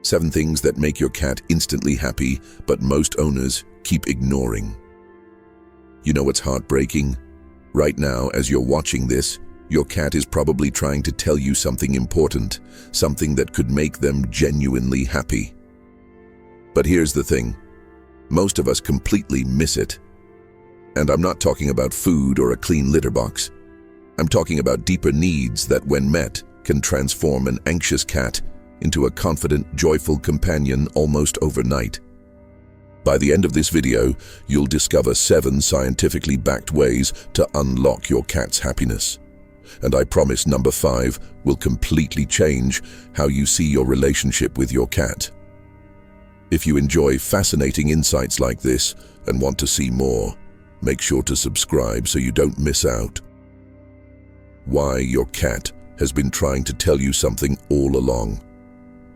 7 things that make your cat instantly happy, but most owners keep ignoring. You know what's heartbreaking? Right now, as you're watching this, your cat is probably trying to tell you something important, something that could make them genuinely happy. But here's the thing. Most of us completely miss it. And I'm not talking about food or a clean litter box. I'm talking about deeper needs that, when met, can transform an anxious cat into a confident, joyful companion almost overnight. By the end of this video, you'll discover 7 scientifically backed ways to unlock your cat's happiness. And I promise number 5 will completely change how you see your relationship with your cat. If you enjoy fascinating insights like this and want to see more, make sure to subscribe so you don't miss out. Why your cat has been trying to tell you something all along.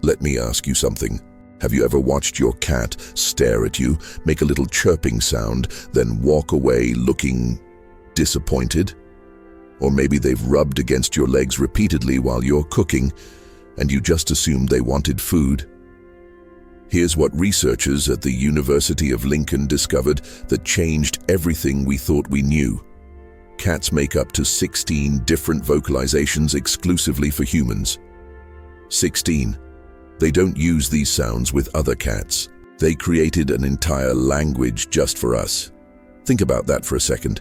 Let me ask you something. Have you ever watched your cat stare at you, make a little chirping sound, then walk away looking disappointed? Or maybe they've rubbed against your legs repeatedly while you're cooking, and you just assumed they wanted food. Here's what researchers at the University of Lincoln discovered that changed everything we thought we knew. Cats make up to 16 different vocalizations exclusively for humans. 16. They don't use these sounds with other cats. They created an entire language just for us. Think about that for a second.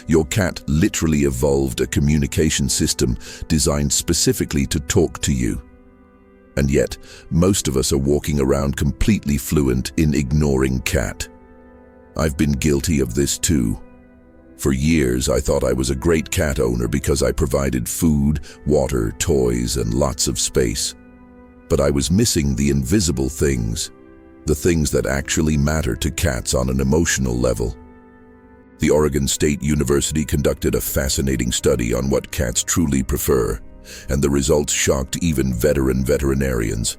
Your cat literally evolved a communication system designed specifically to talk to you. And yet, most of us are walking around completely fluent in ignoring cat. I've been guilty of this too. For years, I thought I was a great cat owner because I provided food, water, toys, and lots of space. But I was missing the invisible things, the things that actually matter to cats on an emotional level. The Oregon State University conducted a fascinating study on what cats truly prefer, and the results shocked even veteran veterinarians.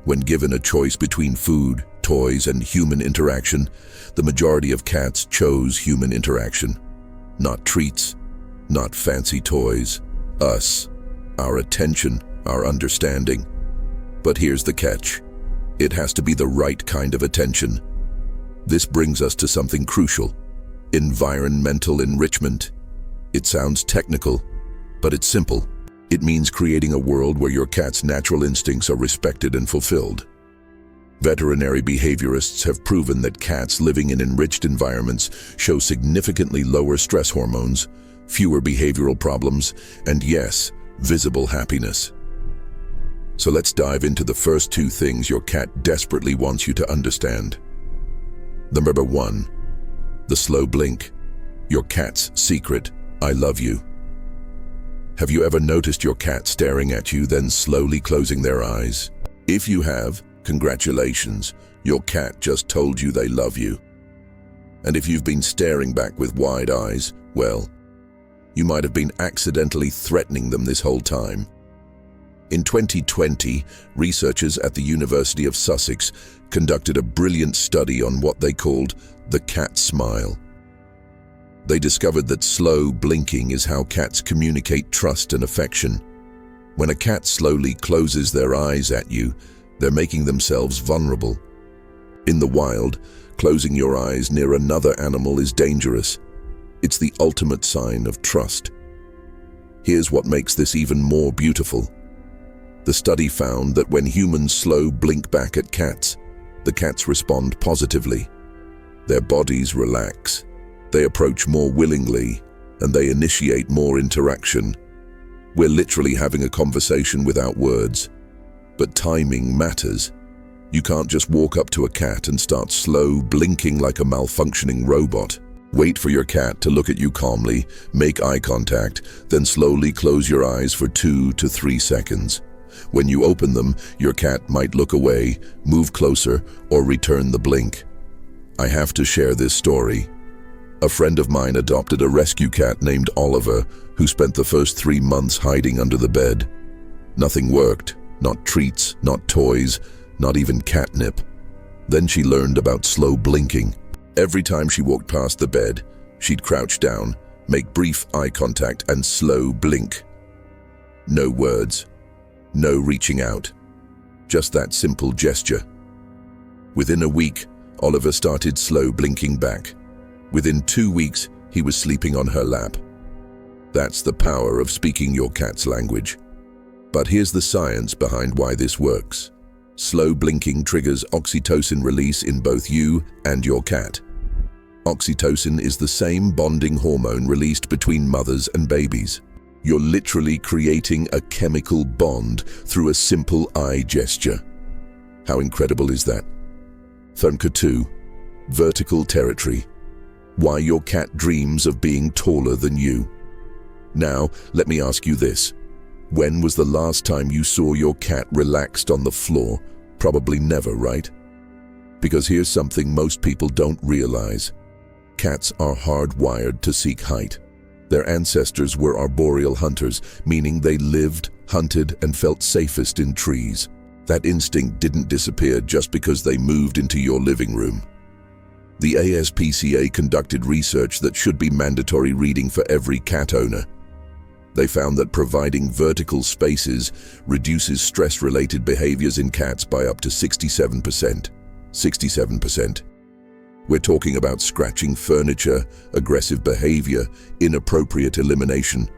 When given a choice between food, toys, and human interaction, the majority of cats chose human interaction. Not treats, not fancy toys, us, our attention, our understanding. But here's the catch. It has to be the right kind of attention. This brings us to something crucial: environmental enrichment. It sounds technical, but it's simple. It means creating a world where your cat's natural instincts are respected and fulfilled. Veterinary behaviorists have proven that cats living in enriched environments show significantly lower stress hormones, fewer behavioral problems, and yes, visible happiness. So let's dive into the first 2 things your cat desperately wants you to understand. Number 1, the slow blink. Your cat's secret, I love you. Have you ever noticed your cat staring at you, then slowly closing their eyes? If you have, congratulations, your cat just told you they love you. And if you've been staring back with wide eyes, well, you might have been accidentally threatening them this whole time. In 2020, researchers at the University of Sussex conducted a brilliant study on what they called the cat smile. They discovered that slow blinking is how cats communicate trust and affection. When a cat slowly closes their eyes at you, they're making themselves vulnerable. In the wild, closing your eyes near another animal is dangerous. It's the ultimate sign of trust. Here's what makes this even more beautiful. The study found that when humans slow blink back at cats, the cats respond positively. Their bodies relax, they approach more willingly, and they initiate more interaction. We're literally having a conversation without words. But timing matters. You can't just walk up to a cat and start slow blinking like a malfunctioning robot. Wait for your cat to look at you calmly, make eye contact, then slowly close your eyes for 2 to 3 seconds. When you open them, your cat might look away, move closer, or return the blink. I have to share this story. A friend of mine adopted a rescue cat named Oliver, who spent the first 3 months hiding under the bed. Nothing worked, not treats, not toys, not even catnip. Then she learned about slow blinking. Every time she walked past the bed, she'd crouch down, make brief eye contact, and slow blink. No words. No reaching out, Just that simple gesture. Within a week, Oliver started slow blinking back. Within 2 weeks, he was sleeping on her lap. That's the power of speaking your cat's language. But here's the science behind why this works. Slow blinking triggers oxytocin release in both you and your cat. Oxytocin is the same bonding hormone released between mothers and babies. You're literally creating a chemical bond through a simple eye gesture. How incredible is that? Thumka 2. Vertical territory. Why your cat dreams of being taller than you. Now, let me ask you this. When was the last time you saw your cat relaxed on the floor? Probably never, right? Because here's something most people don't realize. Cats are hardwired to seek height. Their ancestors were arboreal hunters, meaning they lived, hunted, and felt safest in trees. That instinct didn't disappear just because they moved into your living room. The ASPCA conducted research that should be mandatory reading for every cat owner. They found that providing vertical spaces reduces stress-related behaviors in cats by up to 67%. 67%. We're talking about scratching furniture, aggressive behavior, inappropriate elimination,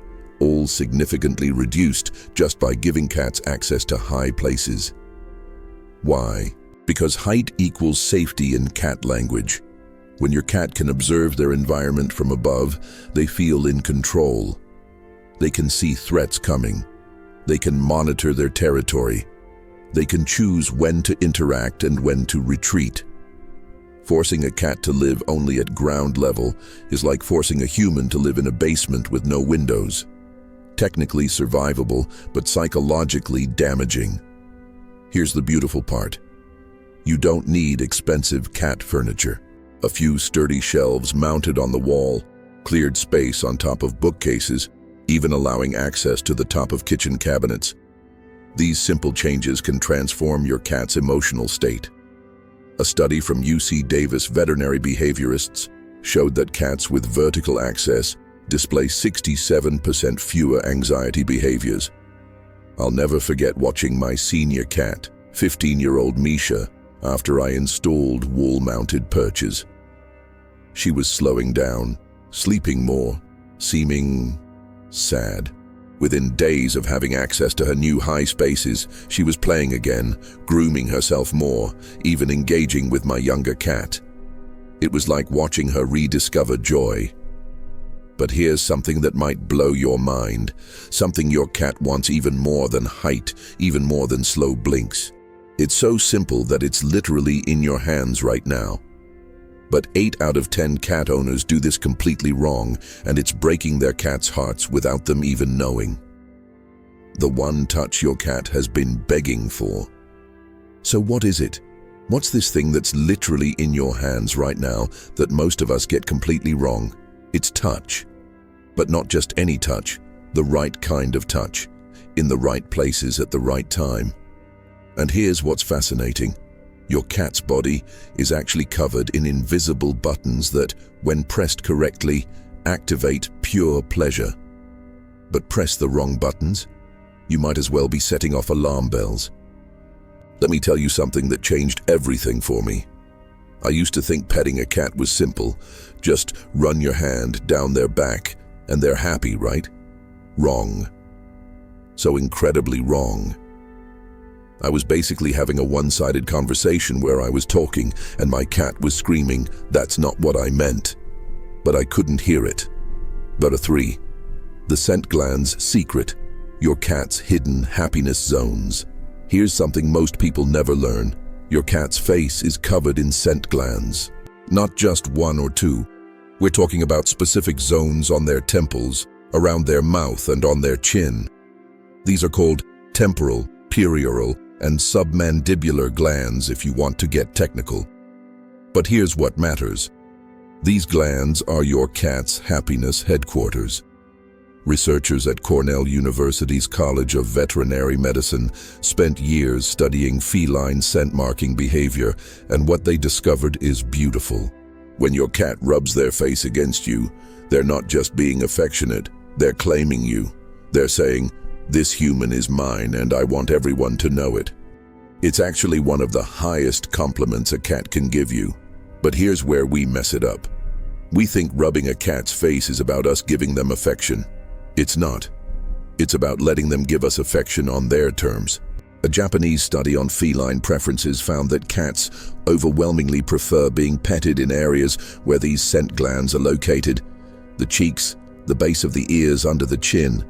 all significantly reduced just by giving cats access to high places. Why? Because height equals safety in cat language. When your cat can observe their environment from above, they feel in control. They can see threats coming. They can monitor their territory. They can choose when to interact and when to retreat. Forcing a cat to live only at ground level is like forcing a human to live in a basement with no windows. Technically survivable, but psychologically damaging. Here's the beautiful part. You don't need expensive cat furniture. A few sturdy shelves mounted on the wall, cleared space on top of bookcases, even allowing access to the top of kitchen cabinets. These simple changes can transform your cat's emotional state. A study from UC Davis veterinary behaviorists showed that cats with vertical access display 67% fewer anxiety behaviors. I'll never forget watching my senior cat, 15-year-old Misha, after I installed wall-mounted perches. She was slowing down, sleeping more, seeming sad. Within days of having access to her new high spaces, she was playing again, grooming herself more, even engaging with my younger cat. It was like watching her rediscover joy. But here's something that might blow your mind, something your cat wants even more than height, even more than slow blinks. It's so simple that it's literally in your hands right now. But 8 out of 10 cat owners do this completely wrong, and it's breaking their cats' hearts without them even knowing. The one touch your cat has been begging for. So what is it? What's this thing that's literally in your hands right now that most of us get completely wrong? It's touch. But not just any touch, the right kind of touch, in the right places at the right time. And here's what's fascinating. Your cat's body is actually covered in invisible buttons that, when pressed correctly, activate pure pleasure. But press the wrong buttons, you might as well be setting off alarm bells. Let me tell you something that changed everything for me. I used to think petting a cat was simple. Just run your hand down their back and they're happy, right? Wrong. So incredibly wrong. I was basically having a one-sided conversation where I was talking and my cat was screaming, "That's not what I meant." But I couldn't hear it. But 3. The scent gland's secret. Your cat's hidden happiness zones. Here's something most people never learn. Your cat's face is covered in scent glands. Not just 1 or 2. We're talking about specific zones on their temples, around their mouth, and on their chin. These are called temporal, perioral, and submandibular glands if you want to get technical. But here's what matters. These glands are your cat's happiness headquarters. Researchers at Cornell University's College of Veterinary Medicine spent years studying feline scent-marking behavior, and what they discovered is beautiful. When your cat rubs their face against you, they're not just being affectionate, they're claiming you. They're saying, "This human is mine and I want everyone to know it." It's actually one of the highest compliments a cat can give you. But here's where we mess it up. We think rubbing a cat's face is about us giving them affection. It's not. It's about letting them give us affection on their terms. A Japanese study on feline preferences found that cats overwhelmingly prefer being petted in areas where these scent glands are located. The cheeks, the base of the ears, under the chin.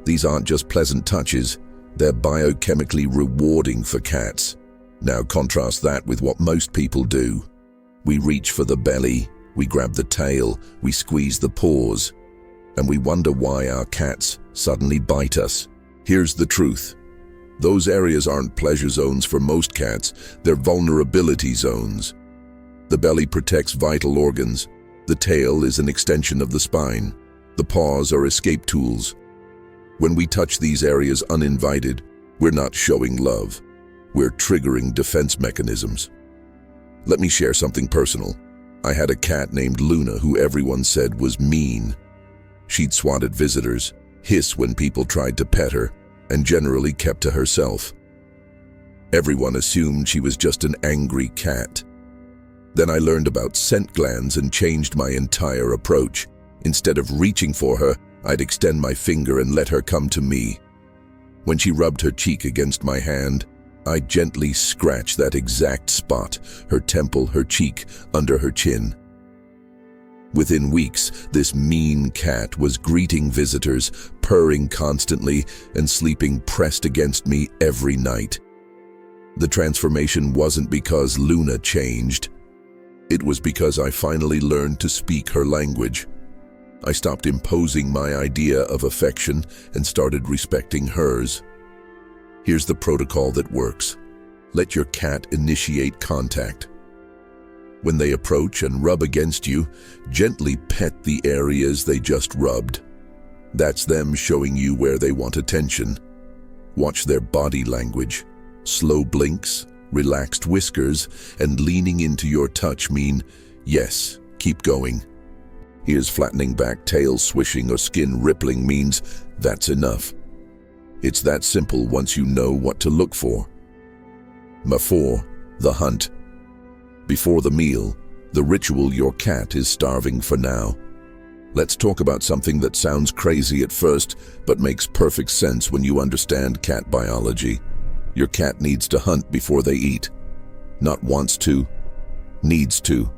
These aren't just pleasant touches, they're biochemically rewarding for cats. Now contrast that with what most people do. We reach for the belly, we grab the tail, we squeeze the paws, and we wonder why our cats suddenly bite us. Here's the truth. Those areas aren't pleasure zones for most cats, they're vulnerability zones. The belly protects vital organs. The tail is an extension of the spine. The paws are escape tools. When we touch these areas uninvited, we're not showing love. We're triggering defense mechanisms. Let me share something personal. I had a cat named Luna who everyone said was mean. She'd swat at visitors, hiss when people tried to pet her, and generally kept to herself. Everyone assumed she was just an angry cat. Then I learned about scent glands and changed my entire approach. Instead of reaching for her, I'd extend my finger and let her come to me. When she rubbed her cheek against my hand, I'd gently scratch that exact spot, her temple, her cheek, under her chin. Within weeks, this mean cat was greeting visitors, purring constantly, and sleeping pressed against me every night. The transformation wasn't because Luna changed. It was because I finally learned to speak her language. I stopped imposing my idea of affection and started respecting hers. Here's the protocol that works. Let your cat initiate contact. When they approach and rub against you, gently pet the areas they just rubbed. That's them showing you where they want attention. Watch their body language. Slow blinks, relaxed whiskers, and leaning into your touch mean, yes, keep going. Ears flattening back, tail swishing, or skin rippling means that's enough. It's that simple once you know what to look for. Ma4, the hunt. Before the meal, the ritual your cat is starving for now. Let's talk about something that sounds crazy at first, but makes perfect sense when you understand cat biology. Your cat needs to hunt before they eat. Not wants to, needs to.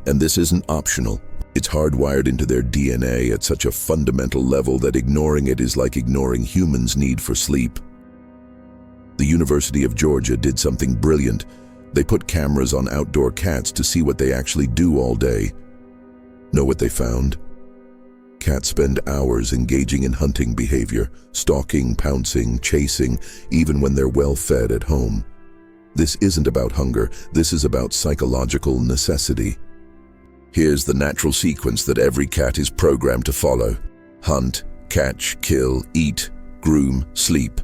And this isn't optional. It's hardwired into their DNA at such a fundamental level that ignoring it is like ignoring humans' need for sleep. The University of Georgia did something brilliant. They put cameras on outdoor cats to see what they actually do all day. Know what they found? Cats spend hours engaging in hunting behavior, stalking, pouncing, chasing, even when they're well fed at home. This isn't about hunger, this is about psychological necessity. Here's the natural sequence that every cat is programmed to follow. Hunt, catch, kill, eat, groom, sleep.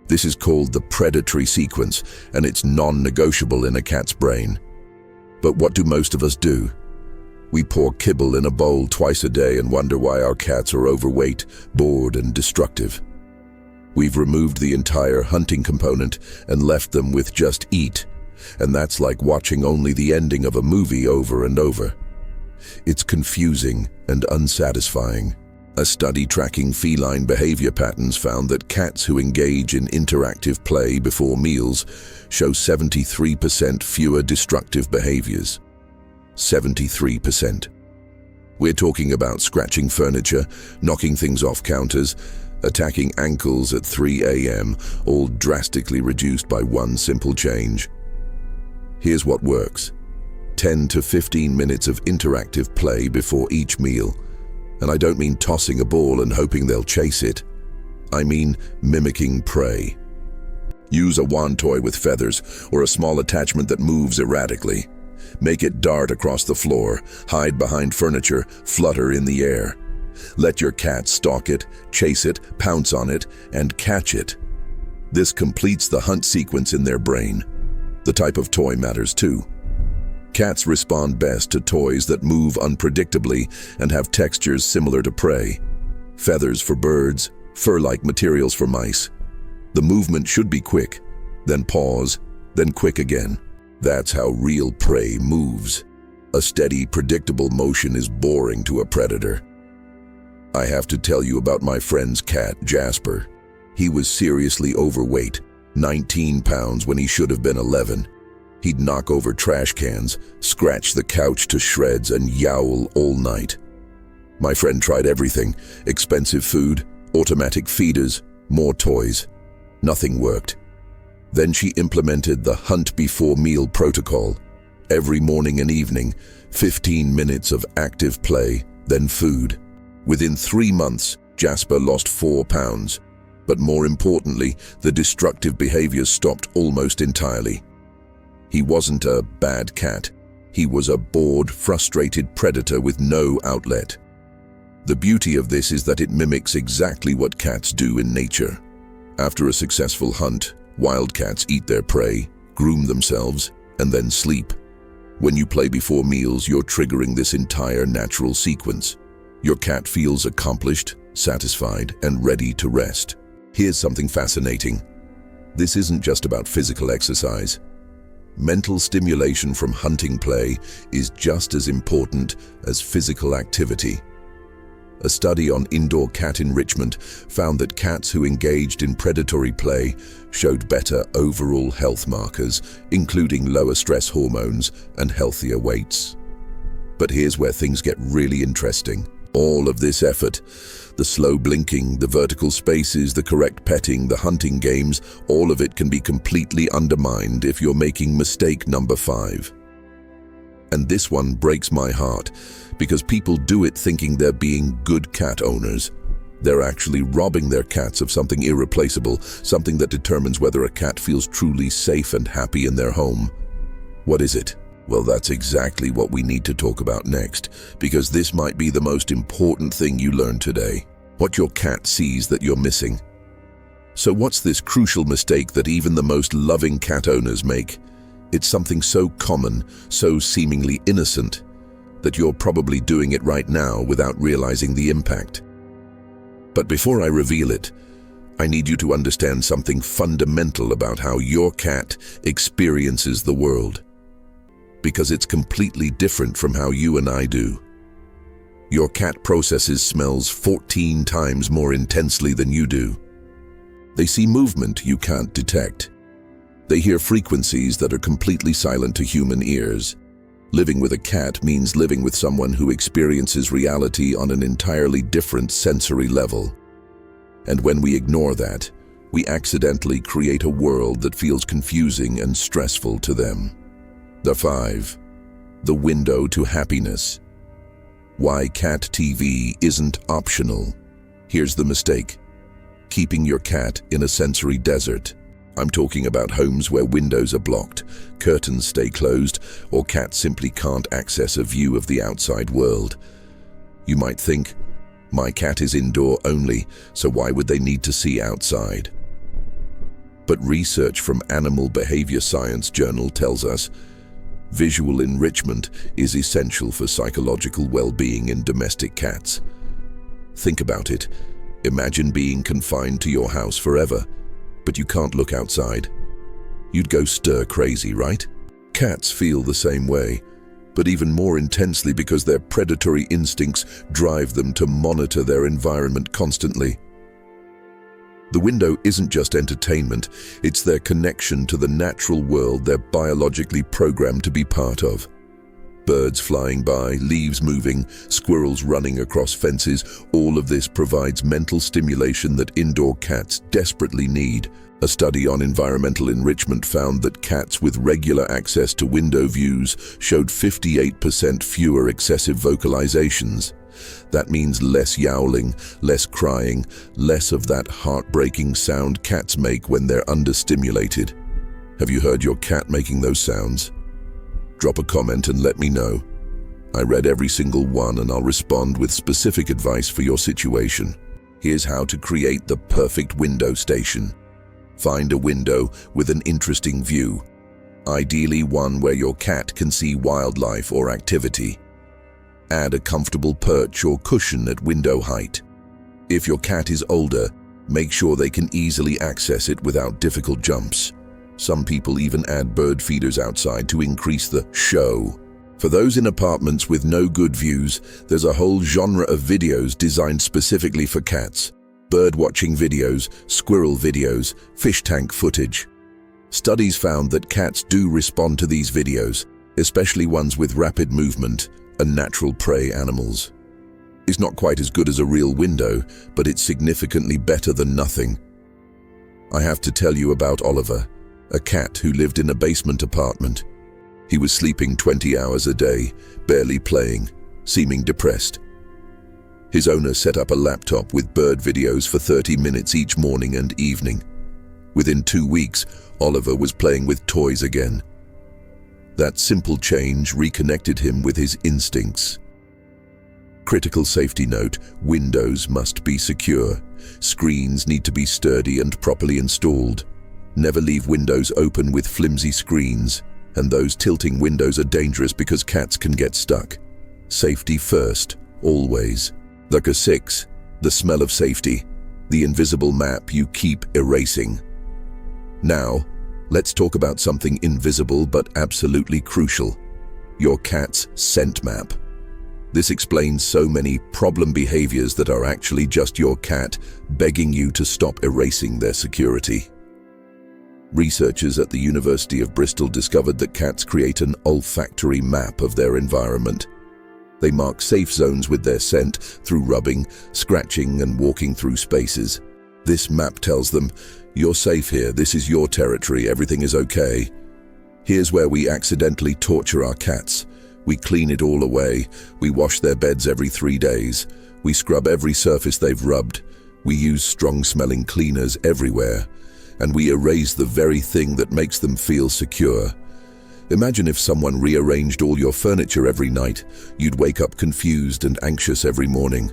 This is called the predatory sequence, and it's non-negotiable in a cat's brain. But what do most of us do? We pour kibble in a bowl twice a day and wonder why our cats are overweight, bored, and destructive. We've removed the entire hunting component and left them with just eat, and that's like watching only the ending of a movie over and over. It's confusing and unsatisfying. A study tracking feline behavior patterns found that cats who engage in interactive play before meals show 73% fewer destructive behaviors. 73%. We're talking about scratching furniture, knocking things off counters, attacking ankles at 3 a.m., all drastically reduced by one simple change. Here's what works. 10 to 15 minutes of interactive play before each meal. And I don't mean tossing a ball and hoping they'll chase it. I mean mimicking prey. Use a wand toy with feathers or a small attachment that moves erratically. Make it dart across the floor, hide behind furniture, flutter in the air. Let your cat stalk it, chase it, pounce on it, and catch it. This completes the hunt sequence in their brain. The type of toy matters too. Cats respond best to toys that move unpredictably and have textures similar to prey. Feathers for birds, fur-like materials for mice. The movement should be quick. then pause, then quick again. That's how real prey moves. A steady, predictable motion is boring to a predator. I have to tell you about my friend's cat, Jasper. He was seriously overweight, 19 pounds when he should have been 11. He'd knock over trash cans, scratch the couch to shreds, and yowl all night. My friend tried everything: expensive food, automatic feeders, more toys. Nothing worked. Then she implemented the hunt before meal protocol. Every morning and evening, 15 minutes of active play, then food. Within 3 months, Jasper lost 4 pounds. But more importantly, the destructive behaviors stopped almost entirely. He wasn't a bad cat. He was a bored, frustrated predator with no outlet. The beauty of this is that it mimics exactly what cats do in nature. After a successful hunt, wild cats eat their prey, groom themselves, and then sleep. When you play before meals, you're triggering this entire natural sequence. Your cat feels accomplished, satisfied, and ready to rest. Here's something fascinating. This isn't just about physical exercise. Mental stimulation from hunting play is just as important as physical activity. A study on indoor cat enrichment found that cats who engaged in predatory play showed better overall health markers, including lower stress hormones and healthier weights. But here's where things get really interesting. All of this effort, the slow blinking, the vertical spaces, the correct petting, the hunting games, all of it can be completely undermined if you're making mistake number 5. And this one breaks my heart, because people do it thinking they're being good cat owners. They're actually robbing their cats of something irreplaceable, something that determines whether a cat feels truly safe and happy in their home. What is it? Well, that's exactly what we need to talk about next, because this might be the most important thing you learn today. What your cat sees that you're missing. So what's this crucial mistake that even the most loving cat owners make? It's something so common, so seemingly innocent, that you're probably doing it right now without realizing the impact. But before I reveal it, I need you to understand something fundamental about how your cat experiences the world. Because it's completely different from how you and I do. Your cat processes smells 14 times more intensely than you do. They see movement you can't detect. They hear frequencies that are completely silent to human ears. Living with a cat means living with someone who experiences reality on an entirely different sensory level. And when we ignore that, we accidentally create a world that feels confusing and stressful to them. The 5. The window to happiness. Why cat TV isn't optional. Here's the mistake. Keeping your cat in a sensory desert. I'm talking about homes where windows are blocked, curtains stay closed, or cats simply can't access a view of the outside world. You might think, my cat is indoor only, so why would they need to see outside? But research from Animal Behavior Science Journal tells us visual enrichment is essential for psychological well-being in domestic cats. Think about it. Imagine being confined to your house forever, but you can't look outside. You'd go stir crazy, right? Cats feel the same way, but even more intensely because their predatory instincts drive them to monitor their environment constantly. The window isn't just entertainment, it's their connection to the natural world they're biologically programmed to be part of. Birds flying by, leaves moving, squirrels running across fences, all of this provides mental stimulation that indoor cats desperately need. A study on environmental enrichment found that cats with regular access to window views showed 58% fewer excessive vocalizations. That means less yowling, less crying, less of that heartbreaking sound cats make when they're understimulated. Have you heard your cat making those sounds? Drop a comment and let me know. I read every single one and I'll respond with specific advice for your situation. Here's how to create the perfect window station. Find a window with an interesting view. Ideally one where your cat can see wildlife or activity. Add a comfortable perch or cushion at window height. If your cat is older, make sure they can easily access it without difficult jumps. Some people even add bird feeders outside to increase the show. For those in apartments with no good views, there's a whole genre of videos designed specifically for cats. Bird watching videos, squirrel videos, fish tank footage. Studies found that cats do respond to these videos, especially ones with rapid movement and natural prey animals. It's not quite as good as a real window, but it's significantly better than nothing. I have to tell you about Oliver, a cat who lived in a basement apartment. He was sleeping 20 hours a day, barely playing, seeming depressed. His owner set up a laptop with bird videos for 30 minutes each morning and evening. Within 2 weeks, Oliver was playing with toys again. That simple change reconnected him with his instincts. Critical safety note: windows must be secure. Screens need to be sturdy and properly installed. Never leave windows open with flimsy screens, and those tilting windows are dangerous because cats can get stuck. Safety first, always. Number 6. The smell of safety. The invisible map you keep erasing. Now, let's talk about something invisible but absolutely crucial. Your cat's scent map. This explains so many problem behaviors that are actually just your cat begging you to stop erasing their security. Researchers at the University of Bristol discovered that cats create an olfactory map of their environment. They mark safe zones with their scent through rubbing, scratching, and walking through spaces. This map tells them, "You're safe here, this is your territory, everything is okay." Here's where we accidentally torture our cats. We clean it all away. We wash their beds every 3 days. We scrub every surface they've rubbed. We use strong-smelling cleaners everywhere. And we erase the very thing that makes them feel secure. Imagine if someone rearranged all your furniture every night. You'd wake up confused and anxious every morning.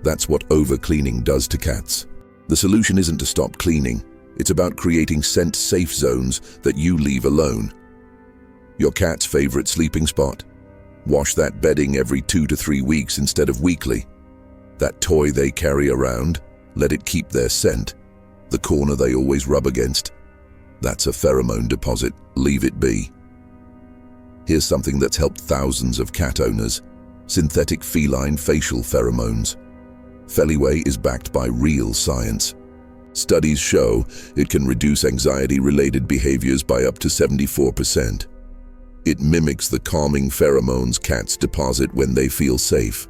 That's what overcleaning does to cats. The solution isn't to stop cleaning. It's about creating scent-safe zones that you leave alone. Your cat's favorite sleeping spot. Wash that bedding every 2 to 3 weeks instead of weekly. That toy they carry around, let it keep their scent. The corner they always rub against. That's a pheromone deposit, leave it be. Here's something that's helped thousands of cat owners. Synthetic feline facial pheromones. Feline is backed by real science. Studies show it can reduce anxiety-related behaviors by up to 74%. It mimics the calming pheromones cats deposit when they feel safe.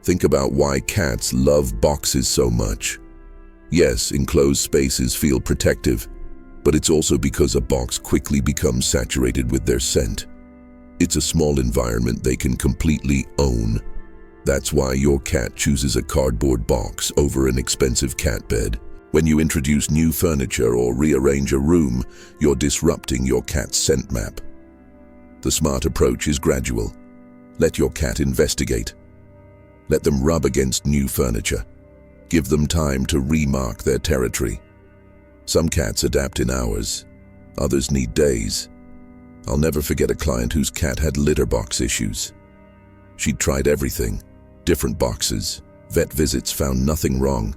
Think about why cats love boxes so much. Yes, enclosed spaces feel protective, but it's also because a box quickly becomes saturated with their scent. It's a small environment they can completely own. That's why your cat chooses a cardboard box over an expensive cat bed. When you introduce new furniture or rearrange a room, you're disrupting your cat's scent map. The smart approach is gradual. Let your cat investigate. Let them rub against new furniture. Give them time to remark their territory. Some cats adapt in hours. Others need days. I'll never forget a client whose cat had litter box issues. She'd tried everything. Different boxes. Vet visits found nothing wrong.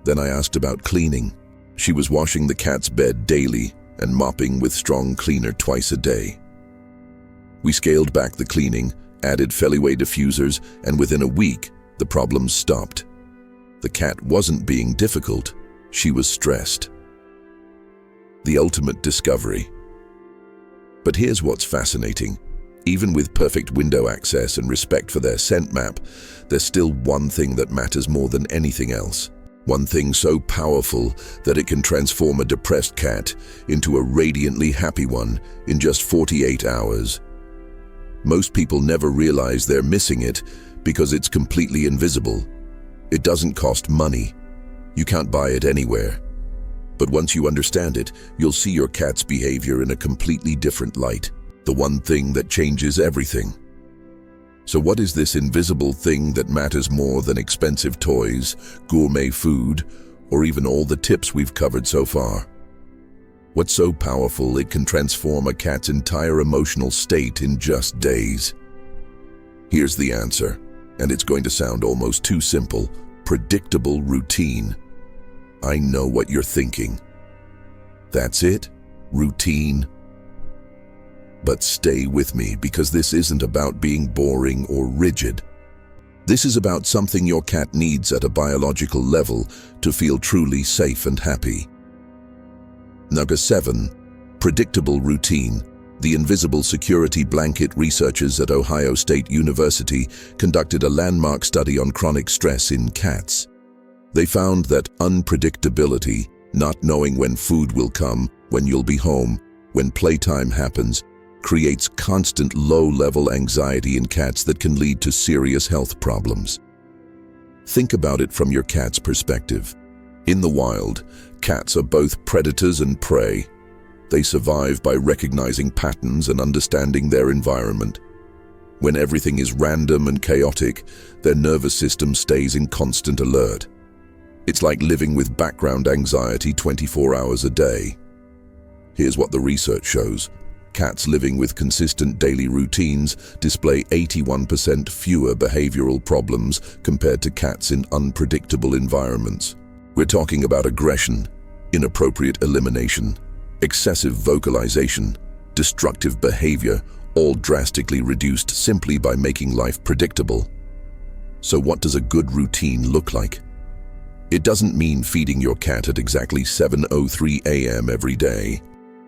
Then I asked about cleaning. She was washing the cat's bed daily and mopping with strong cleaner twice a day. We scaled back the cleaning, added feline diffusers, and within a week, the problems stopped. The cat wasn't being difficult, she was stressed. The ultimate discovery. But here's what's fascinating. Even with perfect window access and respect for their scent map, there's still one thing that matters more than anything else. One thing so powerful that it can transform a depressed cat into a radiantly happy one in just 48 hours. Most people never realize they're missing it because it's completely invisible. It doesn't cost money. You can't buy it anywhere. But once you understand it, you'll see your cat's behavior in a completely different light. The one thing that changes everything. So what is this invisible thing that matters more than expensive toys, gourmet food, or even all the tips we've covered so far? What's so powerful it can transform a cat's entire emotional state in just days? Here's the answer, and it's going to sound almost too simple: predictable routine. I know what you're thinking. That's it? Routine? But stay with me, because this isn't about being boring or rigid. This is about something your cat needs at a biological level to feel truly safe and happy. Number 7. Predictable routine. The invisible security blanket. Researchers at Ohio State University conducted a landmark study on chronic stress in cats. They found that unpredictability, not knowing when food will come, when you'll be home, when playtime happens, creates constant low-level anxiety in cats that can lead to serious health problems. Think about it from your cat's perspective. In the wild, cats are both predators and prey. They survive by recognizing patterns and understanding their environment. When everything is random and chaotic, their nervous system stays in constant alert. It's like living with background anxiety 24 hours a day. Here's what the research shows. Cats living with consistent daily routines display 81% fewer behavioral problems compared to cats in unpredictable environments. We're talking about aggression, inappropriate elimination, excessive vocalization, destructive behavior, all drastically reduced simply by making life predictable. So what does a good routine look like? It doesn't mean feeding your cat at exactly 7:03 a.m. every day.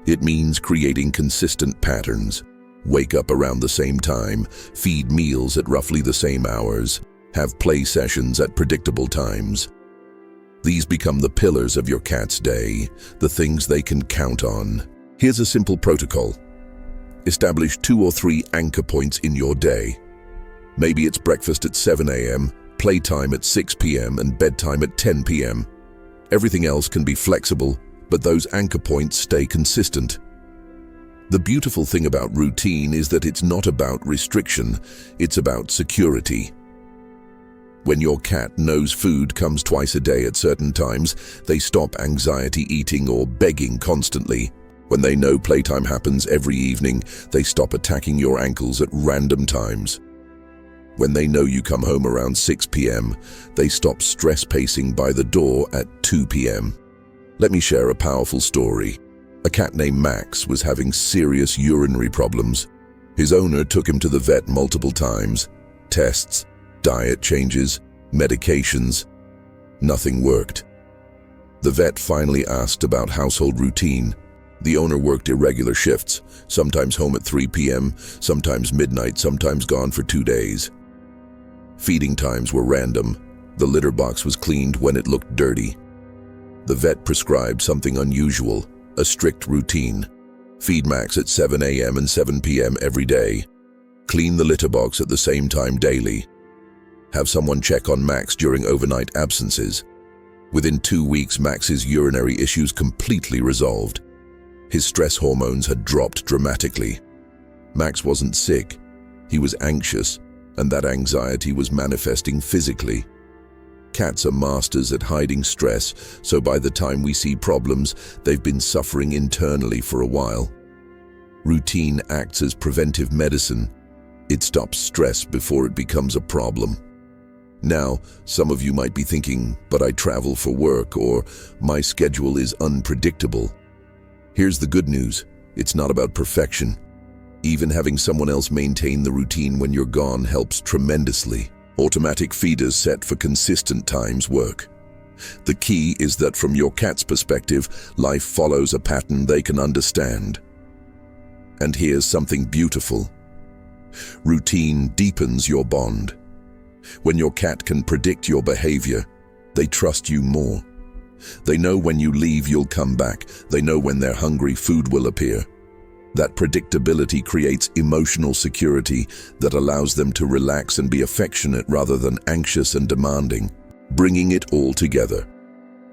It means creating consistent patterns. Wake up around the same time, feed meals at roughly the same hours, have play sessions at predictable times. These become the pillars of your cat's day, the things they can count on. Here's a simple protocol. Establish 2 or 3 anchor points in your day. Maybe it's breakfast at 7 a.m., playtime at 6 p.m., and bedtime at 10 p.m. Everything else can be flexible, but those anchor points stay consistent. The beautiful thing about routine is that it's not about restriction, it's about security. When your cat knows food comes twice a day at certain times, they stop anxiety eating or begging constantly. When they know playtime happens every evening, they stop attacking your ankles at random times. When they know you come home around 6 p.m., they stop stress pacing by the door at 2 p.m. Let me share a powerful story. A cat named Max was having serious urinary problems. His owner took him to the vet multiple times. Tests, diet changes, medications. Nothing worked. The vet finally asked about household routine. The owner worked irregular shifts, sometimes home at 3 p.m., sometimes midnight, sometimes gone for 2 days. Feeding times were random. The litter box was cleaned when it looked dirty. The vet prescribed something unusual, a strict routine. Feed Max at 7 a.m. and 7 p.m. every day. Clean the litter box at the same time daily. Have someone check on Max during overnight absences. Within 2 weeks, Max's urinary issues completely resolved. His stress hormones had dropped dramatically. Max wasn't sick. He was anxious, and that anxiety was manifesting physically. Cats are masters at hiding stress, so by the time we see problems, they've been suffering internally for a while. Routine acts as preventive medicine. It stops stress before it becomes a problem. Now, some of you might be thinking, but I travel for work, or my schedule is unpredictable. Here's the good news. It's not about perfection. Even having someone else maintain the routine when you're gone helps tremendously. Automatic feeders set for consistent times work. The key is that from your cat's perspective, life follows a pattern they can understand. And here's something beautiful. Routine deepens your bond. When your cat can predict your behavior, they trust you more. They know when you leave, you'll come back. They know when they're hungry, food will appear. That predictability creates emotional security that allows them to relax and be affectionate rather than anxious and demanding, bringing it all together.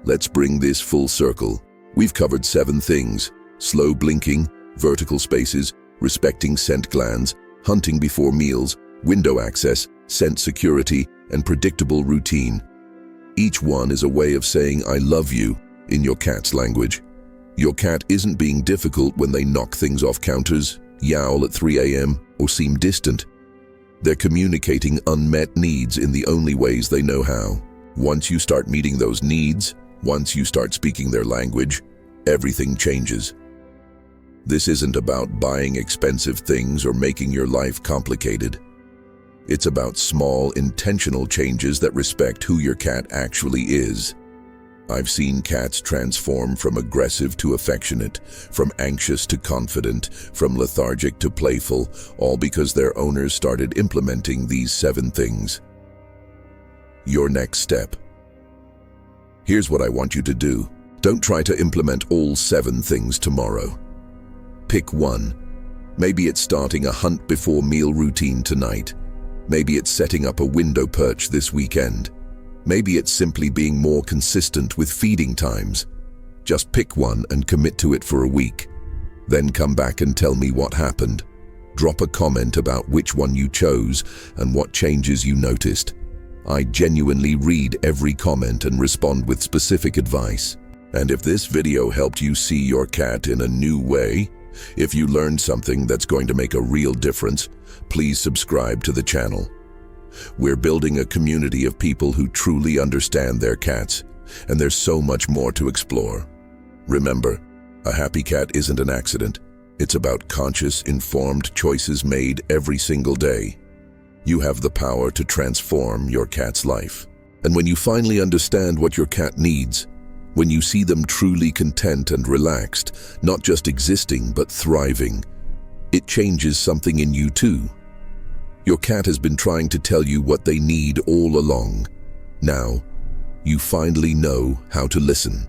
Let's bring this full circle. We've covered 7 things: slow blinking, vertical spaces, respecting scent glands, hunting before meals, window access, scent security, and predictable routine. Each one is a way of saying "I love you" in your cat's language. Your cat isn't being difficult when they knock things off counters, yowl at 3 a.m., or seem distant. They're communicating unmet needs in the only ways they know how. Once you start meeting those needs, once you start speaking their language, everything changes. This isn't about buying expensive things or making your life complicated. It's about small, intentional changes that respect who your cat actually is. I've seen cats transform from aggressive to affectionate, from anxious to confident, from lethargic to playful, all because their owners started implementing these 7 things. Your next step. Here's what I want you to do. Don't try to implement all 7 things tomorrow. Pick 1. Maybe it's starting a hunt before meal routine tonight. Maybe it's setting up a window perch this weekend. Maybe it's simply being more consistent with feeding times. Just pick one and commit to it for a week. Then come back and tell me what happened. Drop a comment about which one you chose and what changes you noticed. I genuinely read every comment and respond with specific advice. And if this video helped you see your cat in a new way, if you learned something that's going to make a real difference, please subscribe to the channel. We're building a community of people who truly understand their cats, and there's so much more to explore. Remember, a happy cat isn't an accident. It's about conscious, informed choices made every single day. You have the power to transform your cat's life. And when you finally understand what your cat needs, when you see them truly content and relaxed, not just existing but thriving, it changes something in you too. Your cat has been trying to tell you what they need all along. Now, you finally know how to listen.